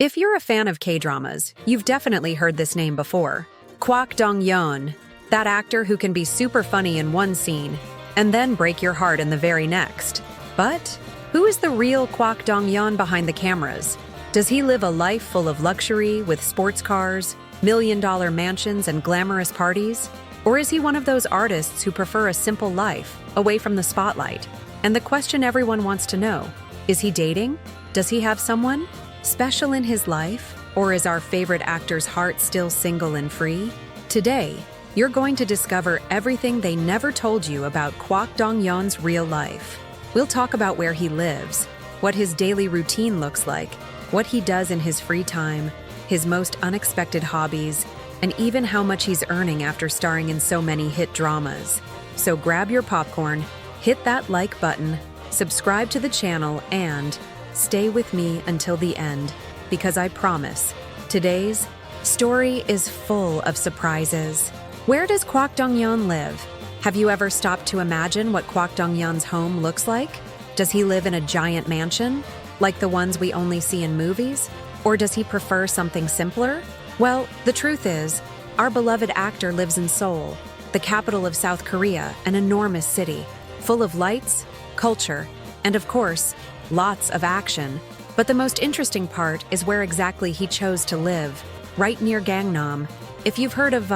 If you're a fan of K-dramas, you've definitely heard this name before. Kwak Dong-yeon, that actor who can be super funny in one scene and then break your heart in the very next. But who is the real Kwak Dong-yeon behind the cameras? Does he live a life full of luxury with sports cars, million-dollar mansions, and glamorous parties? Or is he one of those artists who prefer a simple life, away from the spotlight? And the question everyone wants to know, is he dating? Does he have someone special in his life? Or is our favorite actor's heart still single and free? Today, you're going to discover everything they never told you about Kwak Dong-yeon's real life. We'll talk about where he lives, what his daily routine looks like, what he does in his free time, his most unexpected hobbies, and even how much he's earning after starring in so many hit dramas. So grab your popcorn, hit that like button, subscribe to the channel, and stay with me until the end, because I promise, today's story is full of surprises. Where does Kwak Dong-yeon live? Have you ever stopped to imagine what Kwak Dong-yeon's home looks like? Does he live in a giant mansion, like the ones we only see in movies? Or does he prefer something simpler? Well, the truth is, our beloved actor lives in Seoul, the capital of South Korea, an enormous city, full of lights, culture, and of course, lots of action. But the most interesting part is where exactly he chose to live, right near Gangnam. If you've heard of,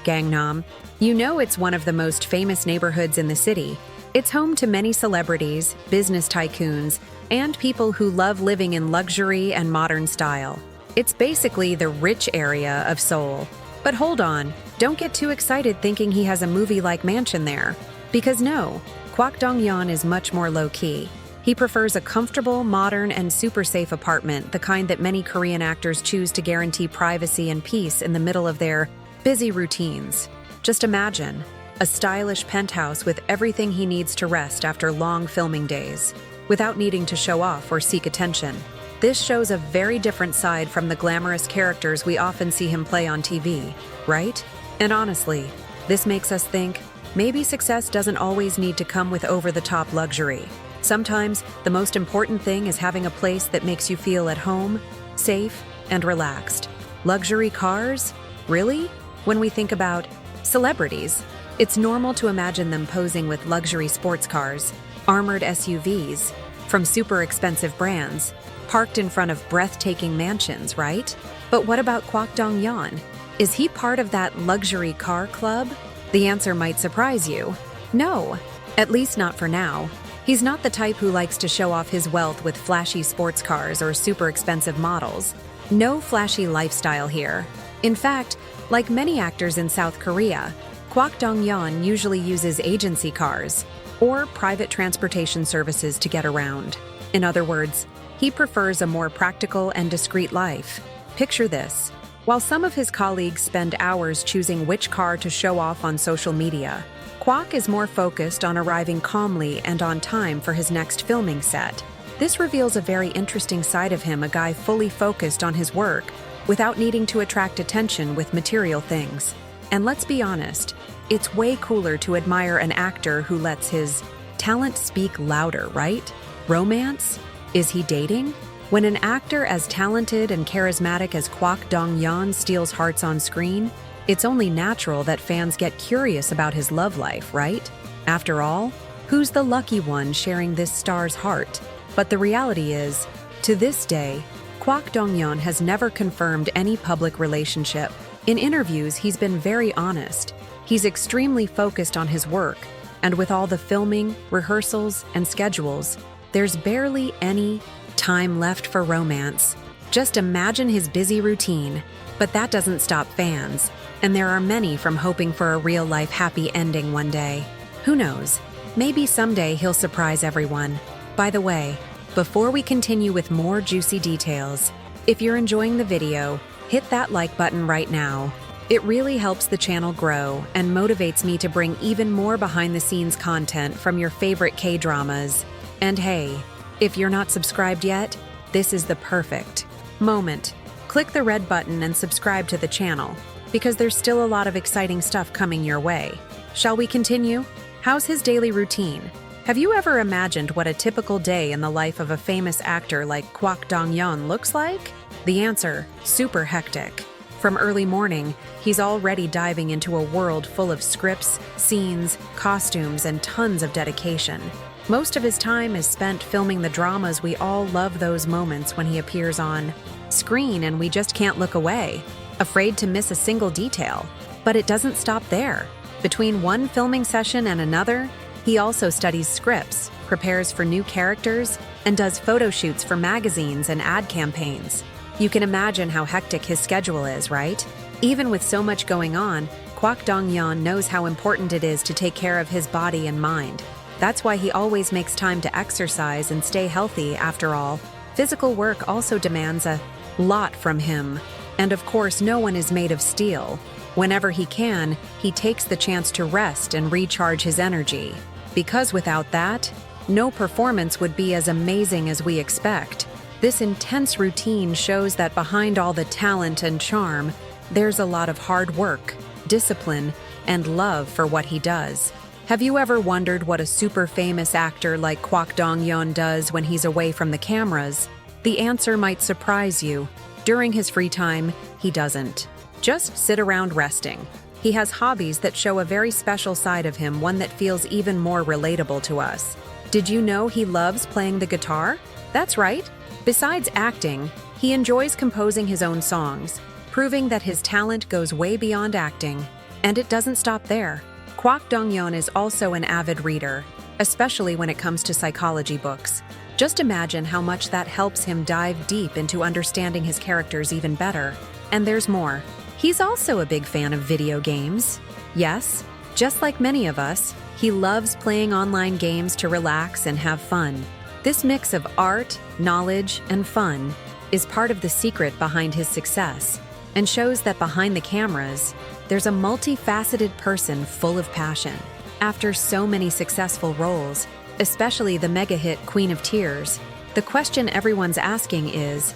Gangnam, you know it's one of the most famous neighborhoods in the city. It's home to many celebrities, business tycoons, and people who love living in luxury and modern style. It's basically the rich area of Seoul. But hold on, don't get too excited thinking he has a movie-like mansion there. Because no, Kwak Dong-yeon is much more low-key. He prefers a comfortable, modern, and super safe apartment, the kind that many Korean actors choose to guarantee privacy and peace in the middle of their busy routines. Just imagine, a stylish penthouse with everything he needs to rest after long filming days, without needing to show off or seek attention. This shows a very different side from the glamorous characters we often see him play on TV, right? And honestly, this makes us think, maybe success doesn't always need to come with over-the-top luxury. Sometimes, the most important thing is having a place that makes you feel at home, safe, and relaxed. Luxury cars? Really? When we think about celebrities, it's normal to imagine them posing with luxury sports cars, armored SUVs, from super expensive brands, parked in front of breathtaking mansions, right? But what about Kwak Dong-yeon? Is he part of that luxury car club? The answer might surprise you. No, at least not for now. He's not the type who likes to show off his wealth with flashy sports cars or super expensive models. No flashy lifestyle here. In fact, like many actors in South Korea, Kwak Dong-yeon usually uses agency cars or private transportation services to get around. In other words, he prefers a more practical and discreet life. Picture this. While some of his colleagues spend hours choosing which car to show off on social media, Kwak is more focused on arriving calmly and on time for his next filming set. This reveals a very interesting side of him, a guy fully focused on his work, without needing to attract attention with material things. And let's be honest, it's way cooler to admire an actor who lets his talent speak louder, right? Romance? Is he dating? When an actor as talented and charismatic as Kwak Dong-yeon steals hearts on screen, it's only natural that fans get curious about his love life, right? After all, who's the lucky one sharing this star's heart? But the reality is, to this day, Kwak Dong-yeon has never confirmed any public relationship. In interviews, he's been very honest. He's extremely focused on his work, and with all the filming, rehearsals, and schedules, there's barely any time left for romance. Just imagine his busy routine. But that doesn't stop fans, and there are many from hoping for a real-life happy ending one day. Who knows? Maybe someday he'll surprise everyone. By the way, before we continue with more juicy details, if you're enjoying the video, hit that like button right now. It really helps the channel grow and motivates me to bring even more behind-the-scenes content from your favorite K-dramas. And hey, if you're not subscribed yet, this is the perfect moment. Click the red button and subscribe to the channel, because there's still a lot of exciting stuff coming your way. Shall we continue? How's his daily routine? Have you ever imagined what a typical day in the life of a famous actor like Kwak Dong-yeon looks like? The answer, super hectic. From early morning, he's already diving into a world full of scripts, scenes, costumes, and tons of dedication. Most of his time is spent filming the dramas we all love, those moments when he appears on screen and we just can't look away, afraid to miss a single detail. But it doesn't stop there. Between one filming session and another, he also studies scripts, prepares for new characters, and does photo shoots for magazines and ad campaigns. You can imagine how hectic his schedule is, right? Even with so much going on, Kwak Dong-yeon knows how important it is to take care of his body and mind. That's why he always makes time to exercise and stay healthy. After all, physical work also demands a lot from him. And of course, no one is made of steel. Whenever he can, he takes the chance to rest and recharge his energy. Because without that, no performance would be as amazing as we expect. This intense routine shows that behind all the talent and charm, there's a lot of hard work, discipline, and love for what he does. Have you ever wondered what a super famous actor like Kwak Dong-yeon does when he's away from the cameras? The answer might surprise you. During his free time, he doesn't just sit around resting. He has hobbies that show a very special side of him, one that feels even more relatable to us. Did you know he loves playing the guitar? That's right. Besides acting, he enjoys composing his own songs, proving that his talent goes way beyond acting. And it doesn't stop there. Kwak Dong-yeon is also an avid reader, especially when it comes to psychology books. Just imagine how much that helps him dive deep into understanding his characters even better. And there's more. He's also a big fan of video games. Yes, just like many of us, he loves playing online games to relax and have fun. This mix of art, knowledge, and fun is part of the secret behind his success and shows that behind the cameras, there's a multifaceted person full of passion. After so many successful roles, especially the mega-hit Queen of Tears, the question everyone's asking is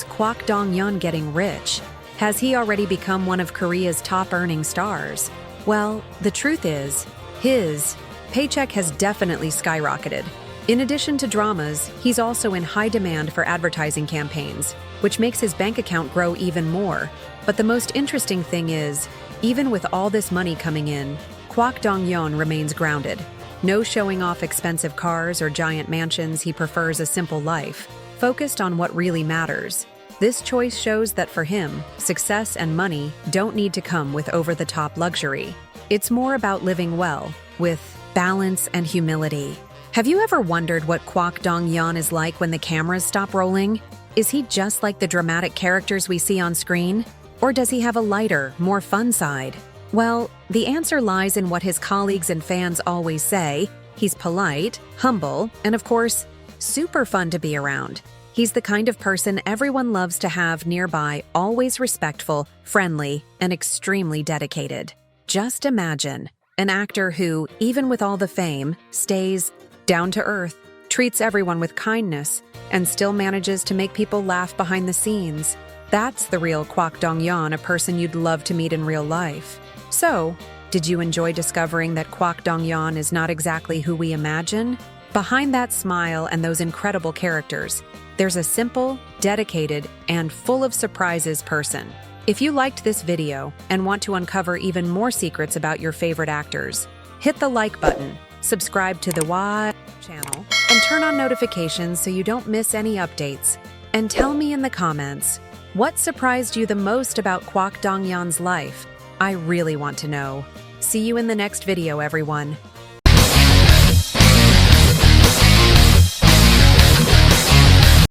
Kwak Dong-yeon getting rich? Has he already become one of Korea's top-earning stars? Well, the truth is, his paycheck has definitely skyrocketed. In addition to dramas, he's also in high demand for advertising campaigns, which makes his bank account grow even more. But the most interesting thing is, even with all this money coming in, Kwak Dong-yeon remains grounded. No showing off expensive cars or giant mansions, he prefers a simple life, focused on what really matters. This choice shows that for him, success and money don't need to come with over-the-top luxury. It's more about living well, with balance and humility. Have you ever wondered what Kwak Dong-yeon is like when the cameras stop rolling? Is he just like the dramatic characters we see on screen? Or does he have a lighter, more fun side? Well, the answer lies in what his colleagues and fans always say. He's polite, humble, and of course, super fun to be around. He's the kind of person everyone loves to have nearby, always respectful, friendly, and extremely dedicated. Just imagine an actor who, even with all the fame, stays down to earth, treats everyone with kindness, and still manages to make people laugh behind the scenes. That's the real Kwak Dong-yeon, a person you'd love to meet in real life. So, did you enjoy discovering that Kwak Dong-yeon is not exactly who we imagine? Behind that smile and those incredible characters, there's a simple, dedicated, and full of surprises person. If you liked this video and want to uncover even more secrets about your favorite actors, hit the like button, subscribe to the WA channel, and turn on notifications so you don't miss any updates. And tell me in the comments, what surprised you the most about Kwak Dong-yeon's life? I really want to know. See you in the next video, everyone.